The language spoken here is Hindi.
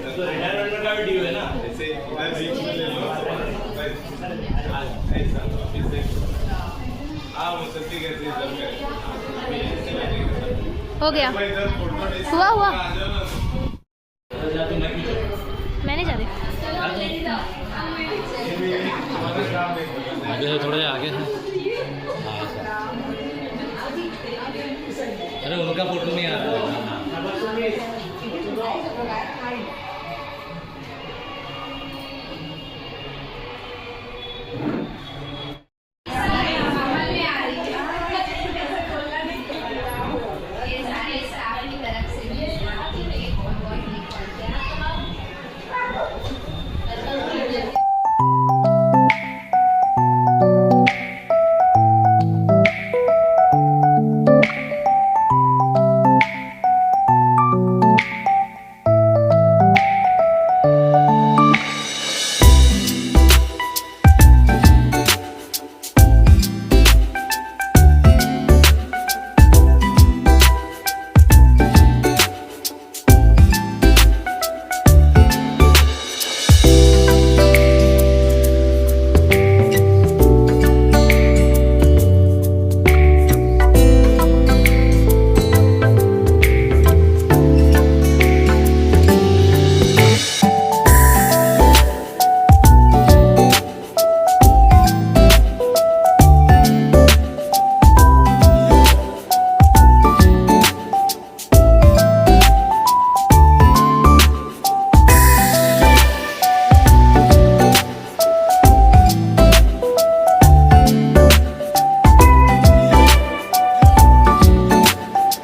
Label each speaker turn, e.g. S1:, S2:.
S1: तो रिटायरमेंट का भी ड्यू है ना, जैसे इधर बीच में ले लो, हाँ वो सच्ची कैसे
S2: हो गया, हुआ हुआ, मैंने जा रही
S3: आगे है, थोड़े आगे है। अरे उनका फोटो नहीं आता।